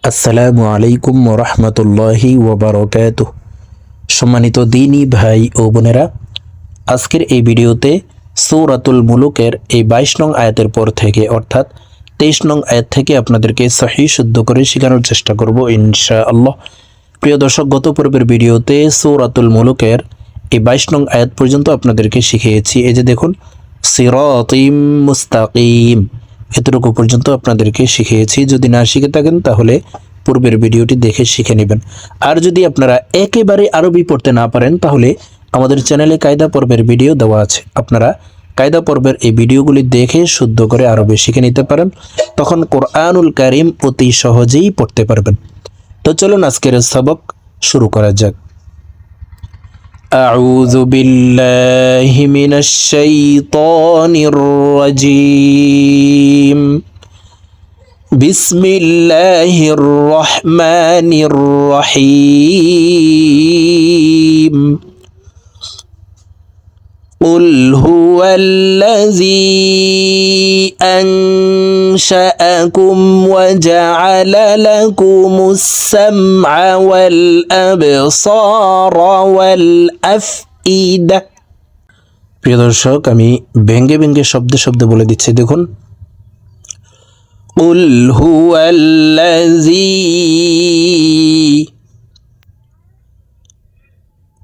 আসসালামু আলাইকুম রহমতুল্লাহি ওবরকাতুহ। সম্মানিত দিনী ভাই ও বোনেরা, আজকের এই ভিডিওতে সূরাতুল মুলুকের এই 22 নং আয়াতের পর থেকে অর্থাৎ 23 নং আয়াত থেকে আপনাদেরকে সহিহ শুদ্ধ করে শেখানোর চেষ্টা করব ইনশাআল্লাহ। প্রিয় দর্শক, গত পর্বের ভিডিওতে সূরাতুল মুলুকের এই 22 নং আয়াত পর্যন্ত আপনাদেরকে শিখিয়েছি। এই যে দেখুন, সিরাতিম মুস্তাকিম, এতটুকু পর্যন্ত আপনাদেরকে শিখিয়েছি। যদি না শিখে থাকেন তাহলে পূর্বের ভিডিওটি দেখে শিখে নেবেন। আর যদি আপনারা একেবারে আরবি পড়তে না পারেন তাহলে আমাদের চ্যানেলে কায়দা পর্বের ভিডিও দেওয়া আছে, আপনারা কায়দা পর্বের এই ভিডিওগুলি দেখে শুদ্ধ করে আরবি শিখে নিতে পারেন, তখন কোরআনুল কারীম অতি সহজেই পড়তে পারবেন। তো চলুন আজকের সবক শুরু করা যাক। أعوذ بالله من الشيطان الرجيم بسم الله الرحمن الرحيم قل هو الذي أنشأكم وجعل لكم السمع والأبصار والأفئدة। প্রিয় দর্শক, আমি ভেঙ্গে ভেঙ্গে শব্দে শব্দে বলে দিচ্ছি, দেখুন। قل هو الذي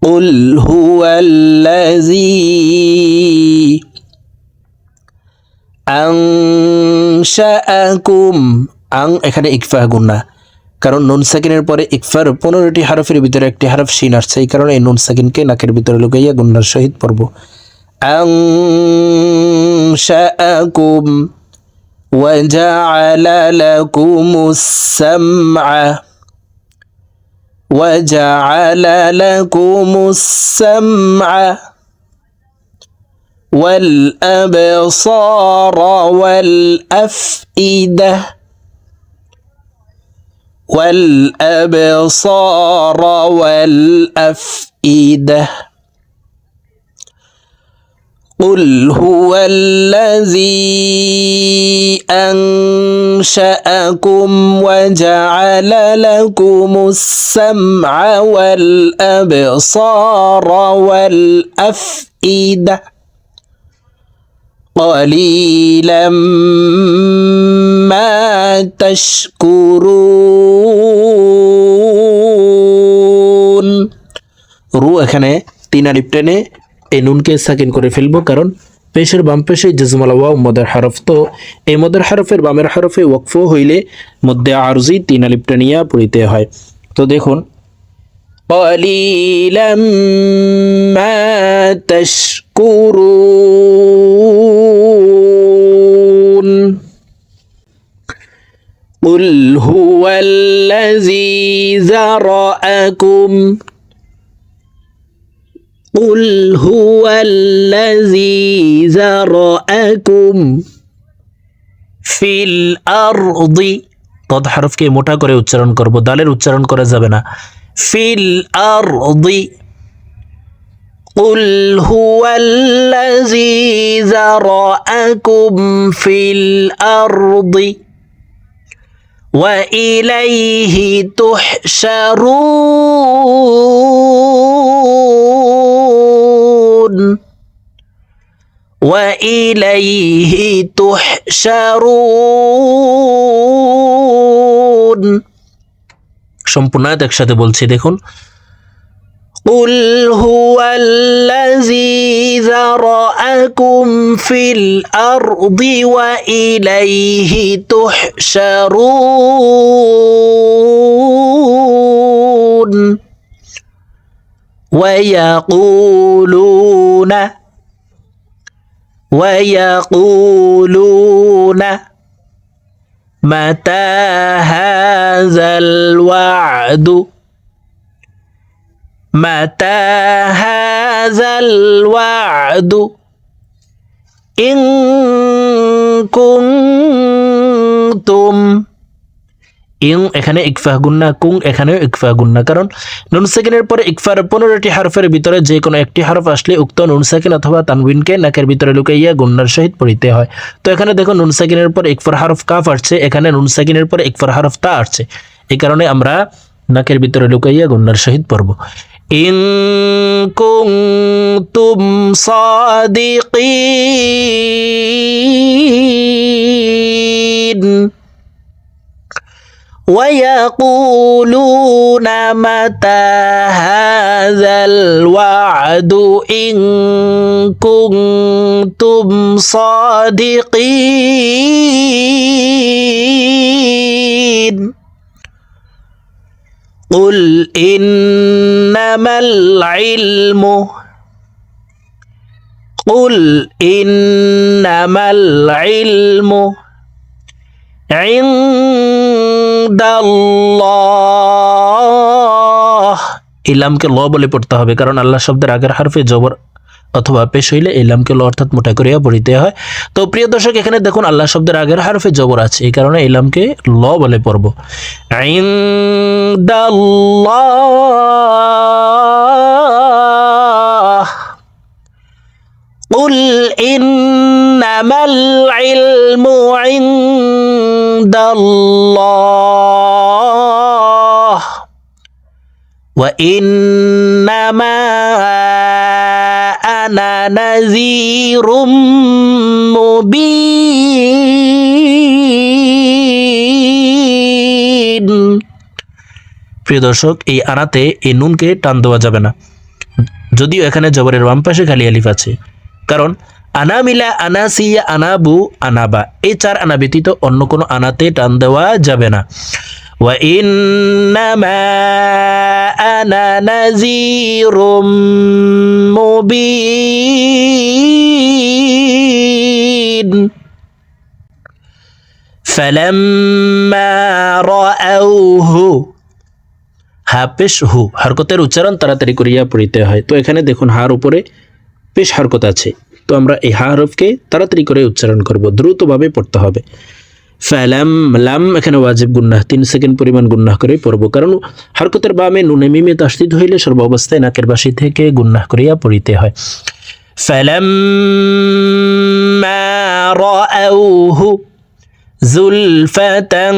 قل هو الذي أنشأكم। এখানে ইকফা গুন্না, কারণ নুন সাকিনের পরে ইকফার 15টি হরফের ভিতরে একটি হরফ শিন আসছে, এই কারণে এই নুন সাকিনকে নাকের ভিতরে লুকাইয়া গুন্নার সহিত পড়ব। أنشأكم وجعل لكم السمع وجعل لكم السمع والأبصار والأفئدة والأبصار والأفئدة قل هو الذي أنشأكم وجعل لكم السمع والأبصار والأفئدة قليلا ما تشكرون। রু এখানে 3 আলিফ টেনে এই নুনকে সাকিন করে ফেলবো, কারণ পেশের বাম পেশে জজমাল ওয়াও মদের হরফ, তো এই মদের হরফের বামের হরফে ওয়াকফ হইলে মধ্যে আরজি 3 আলিফ টানিয়া পড়িতে হয়। তো দেখুন, ক্বালিলাম মা তাশকুরুন। قل هو الذي ذرأكم قل هو الذي ذرأكم في الأرض। তদ হরফকে মোটা করে উচ্চারণ করব, দালের উচ্চারণ করা যাবে না। ফিল আরদি। قل هو الذي ذرأكم في الأرض وإليه تحشرون وإليه تحشرون। সম্পূর্ণ একসাথে বলছি, দেখুন। قل هو الذي ذرأكم في الأرض وإليه تحشرون ويقولون متى هذا الوعد متى هذا الوعد إن كنتم। এখানে ইকফা গুন্না, কুং এখানেও ইকফা গুন্না, কারণ নুন সাকিনের পরে ইকফার 15টি হরফের ভিতরে যে কোনো একটি হরফ আসলে উক্ত নুন সাকিন অথবা তানবিনকে নাকের ভিতরে লুকাইয়া গুন্নার সহিত পড়িতে হয়। তো এখানে দেখো নুন সাকিনের পর ইকফার হরফ কাফ আসছে, এখানে নুন সাকিনের পরে ইকফার হরফ তা আসছে, এই কারণে আমরা নাকের ভিতরে লুকাইয়া গুন্নার সহিত পড়ব। ইন কুনতুম সাদিকিন ويقولون متى هذا الوعد إن كنتم صادقين قل إنما العلم ইনদাল্লাহ। ইলামকে ল বলে পড়তে হবে, কারণ আল্লাহ শব্দের আগের হারফে জবর অথবা পেশ হইলে ইলামকে ল অর্থাৎ মোটা করিয়া পড়িতে হয়। তো প্রিয় দর্শক, এখানে দেখুন আল্লাহ শব্দের আগের হারফে জবর আছে, এই কারণে ইলামকে ল বলে পড়ব। ইনদাল্লাহ قل إنما العلم عند الله وإنما أنا نذير مبين। প্রিয় দর্শক, এই আনাতে এই নুনকে টান দেওয়া যাবে না, যদিও এখানে জবরের বাম পাশে খালি আলিফ আছে, কারণ আনা মিলা, আনাসিয়া, আনাবু, আনাবা এই 4 আনা ব্যতীত অন্য কোনো আনাতে টান দেওয়া যাবে না। ওয়া ইন্নামা আনা নাযীরুম মুবিন ফালাম্মা রাআউহু। হা পেশ হু হরকতের উচ্চারণ তাড়াতাড়ি করিয়া পড়িতে হয়। তো এখানে দেখুন হার উপরে পেশ হরকত আছে, তো আমরা এই হা হরফকে তাড়াতাড়ি করে উচ্চারণ করব, দ্রুতভাবে পড়তে হবে। ফালাম লাম এখানে ওয়াজিব গুন্নাহ, 3 সেকেন্ড পরিমাণ গুন্নাহ করে পড়ব, কারণ হরকতের বামে নুনে মিমে তাসদীদ হইলে সর্বাবস্থায় নাকের বাসি থেকে গুন্নাহ করিয়া পড়িতে হয়। ফালাম্মা রাআউহু যুলফাতান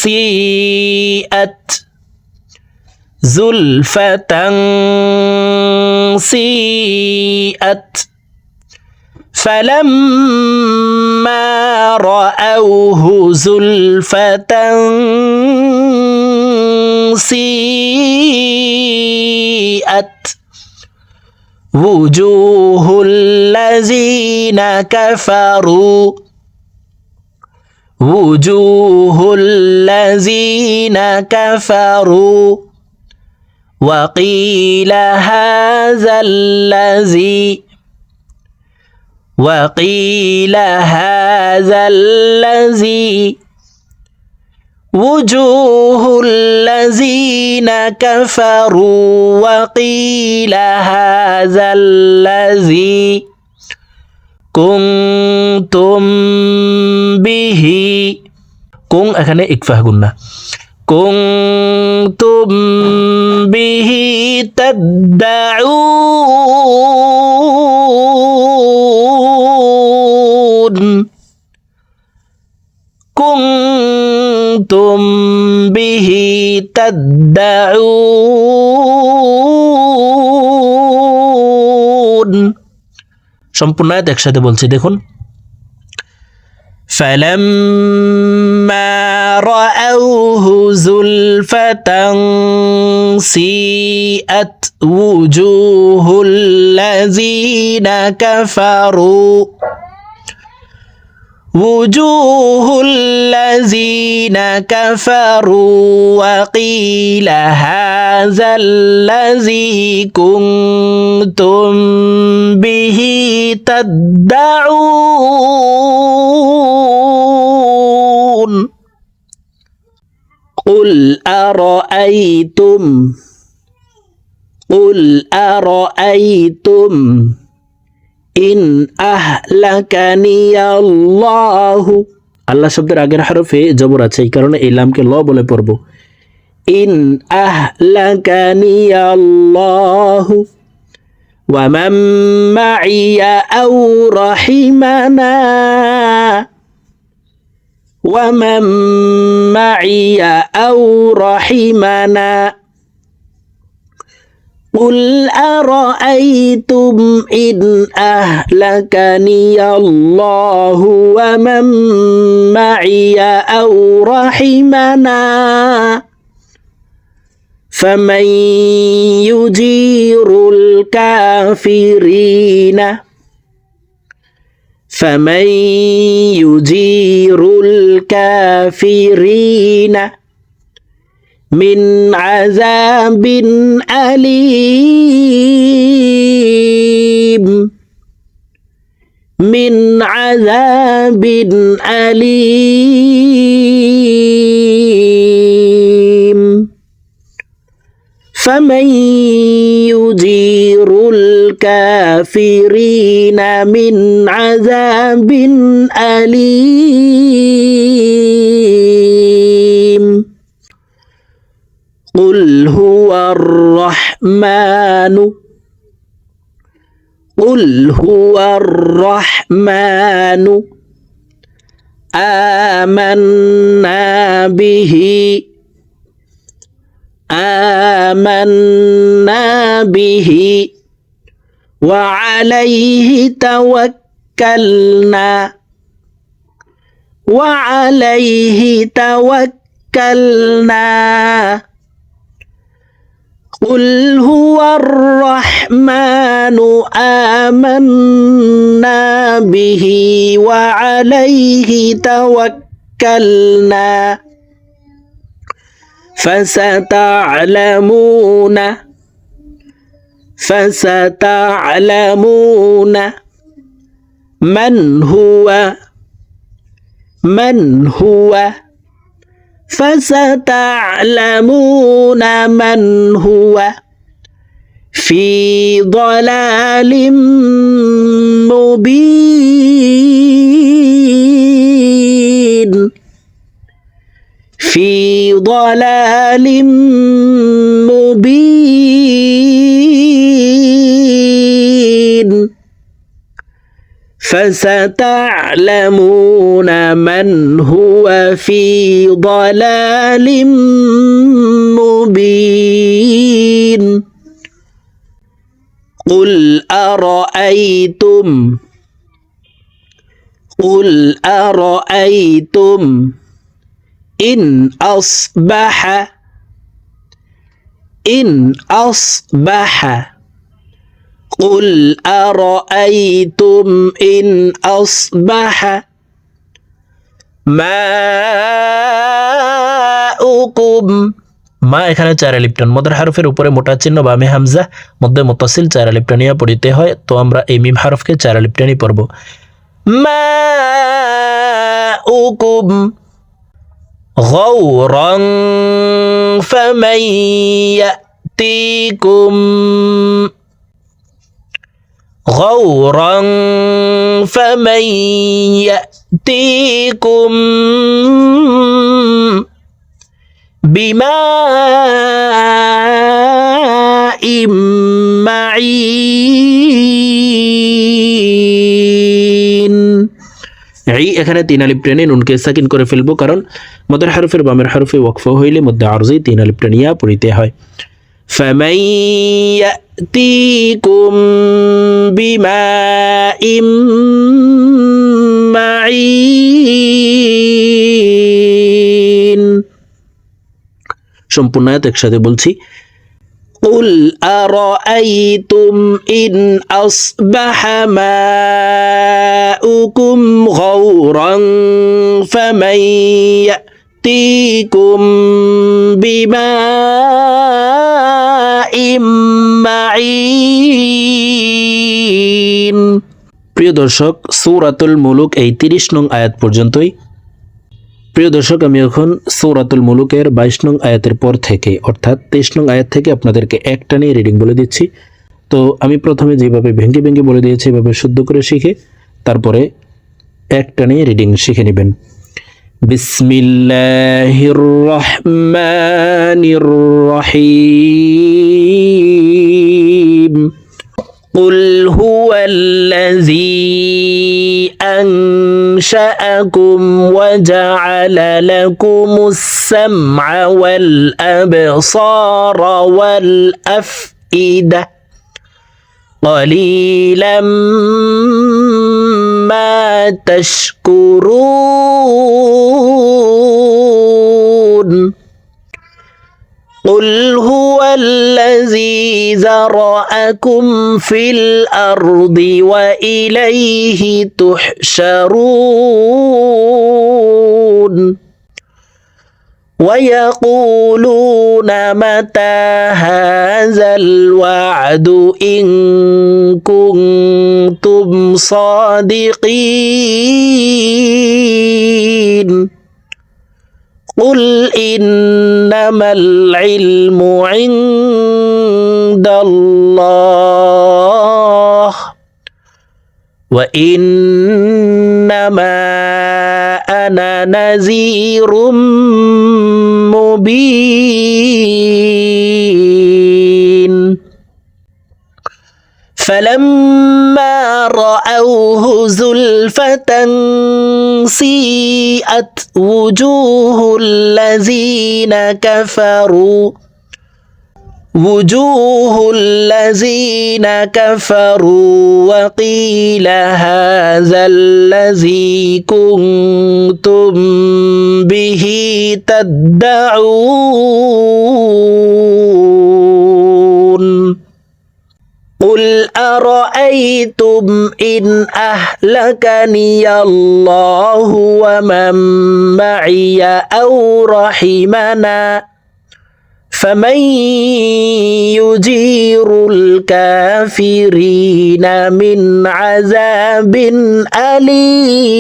সিআত যুলফাতান সিআত فلما رأوه زلفة سيئت وجوه الذين كفروا وقيل هذا الذي وجوه الذين كفروا وقيل هذا الذي كنتم به। কুং এখানে ইকফাহ গুন্না, কুনতুম বিহি তাদদাউন কুনতুম বিহি তাদদাউন। সম্পূর্ণ আয়াত একসাথে বলছি, দেখুন। فلما رأوه زلفة سيئت وجوه الذين كفروا وقيل هذا الذي كنتم به تدعون قل أرأيتم إن أهلكني الله। আল্লাহ শব্দের আগের হরফে জবর আছে, এই কারণে এই লামকে ল বলে পড়ব। ইন আহলাকানি আল্লাহু ওয়া মান মাইয়া আও রাহিমানা ومن معي أو رحمنا قل أرأيتم إن أهلكني الله ومن معي أو رحمنا فمن يجير الكافرين من عذاب أليم فمن يجير الكافرين من عذاب أليم قل هو الرحمن آمنا به وعليه توكلنا قل هو الرحمن آمنا به وعليه توكلنا فستعلمون من هو في ضلال مبين فستعلمون من هو في ضلال مبين قل أرأيتم إن أصبح قل أرأيتم إن أصبح মাউকুম মা এখানে চার লিপ্টন মদের হারফের উপরে মোটা চিহ্ন বামে হামজা মধ্যে মুত্তাসিল চার লিপ্টনিয়া পড়িতে হয় তো আমরা এই মিম হারফকে চার লিপ্টনি পড়ব মাউকুম غورا فمن يأتيكم بماء معين এখানে তিন আলিফ টেনে নুনকে সাকিন করে ফেলবো কারণ মদের হারফের বামের হারফে ওয়াকফ হইলে মধ্যে আরজি তিন আলিফ টেনিয়া পড়িতে হয় فمن يأتيكم بماء معين সম্পূর্ণ আয়াত একসাথে বলছি قل أرأيتم إن أصبح ماؤكم غورا فمن يأتيكم بماء معين প্রিয় দর্শক সূরাতুল মুলুক এই 30 নং আয়াত পর্যন্তই প্রিয় দর্শক আমি এখন সূরাতুল মুলুকের 22 নং আয়াতের পর থেকে অর্থাৎ 23 নং আয়াত থেকে আপনাদেরকে একটা নিয়ে রিডিং বলে দিচ্ছি তো আমি প্রথমে যেভাবে ভেঙে ভেঙে বলে দিয়েছি এভাবে শুদ্ধ করে শিখে তারপরে একটা নিয়ে রিডিং শিখে নেবেন বিসমিল্লাহির রহমানির রহিম قل هو الذي أنشأ أنشأكم وجعل لكم السمع والأبصار والأفئدة قليلا ما تشكرون قل هو الذي ذرأكم في الأرض وإليه تحشرون ويقولون متى هذا الوعد إن كنتم صادقين قل إنما العلم عند الله وإنما أنا نذير مبين فلما رأوه زلفة سيئت وجوه الذين كفروا وقيل هذا الذي كنتم به تدعون قل أرأيتم إن أهلكني الله ومن معي أو رحمنا فمن يجير الكافرين من عذاب أليم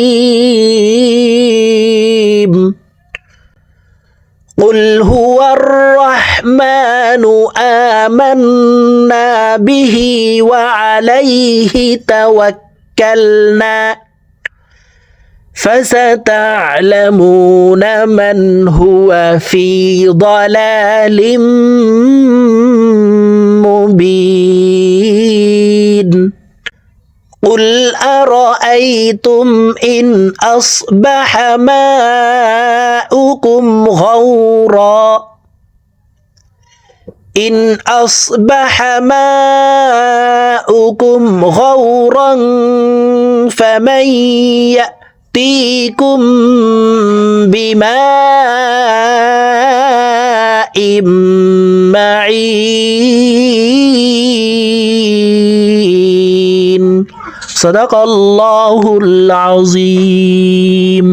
قل هو الرحمن آمنا به وعليه توكلنا فستعلمون من هو في ضلال مبين قل أرأيتم إن أصبح ماؤكم غورا فمن يأتيكم بماء معين صدق الله العظيم.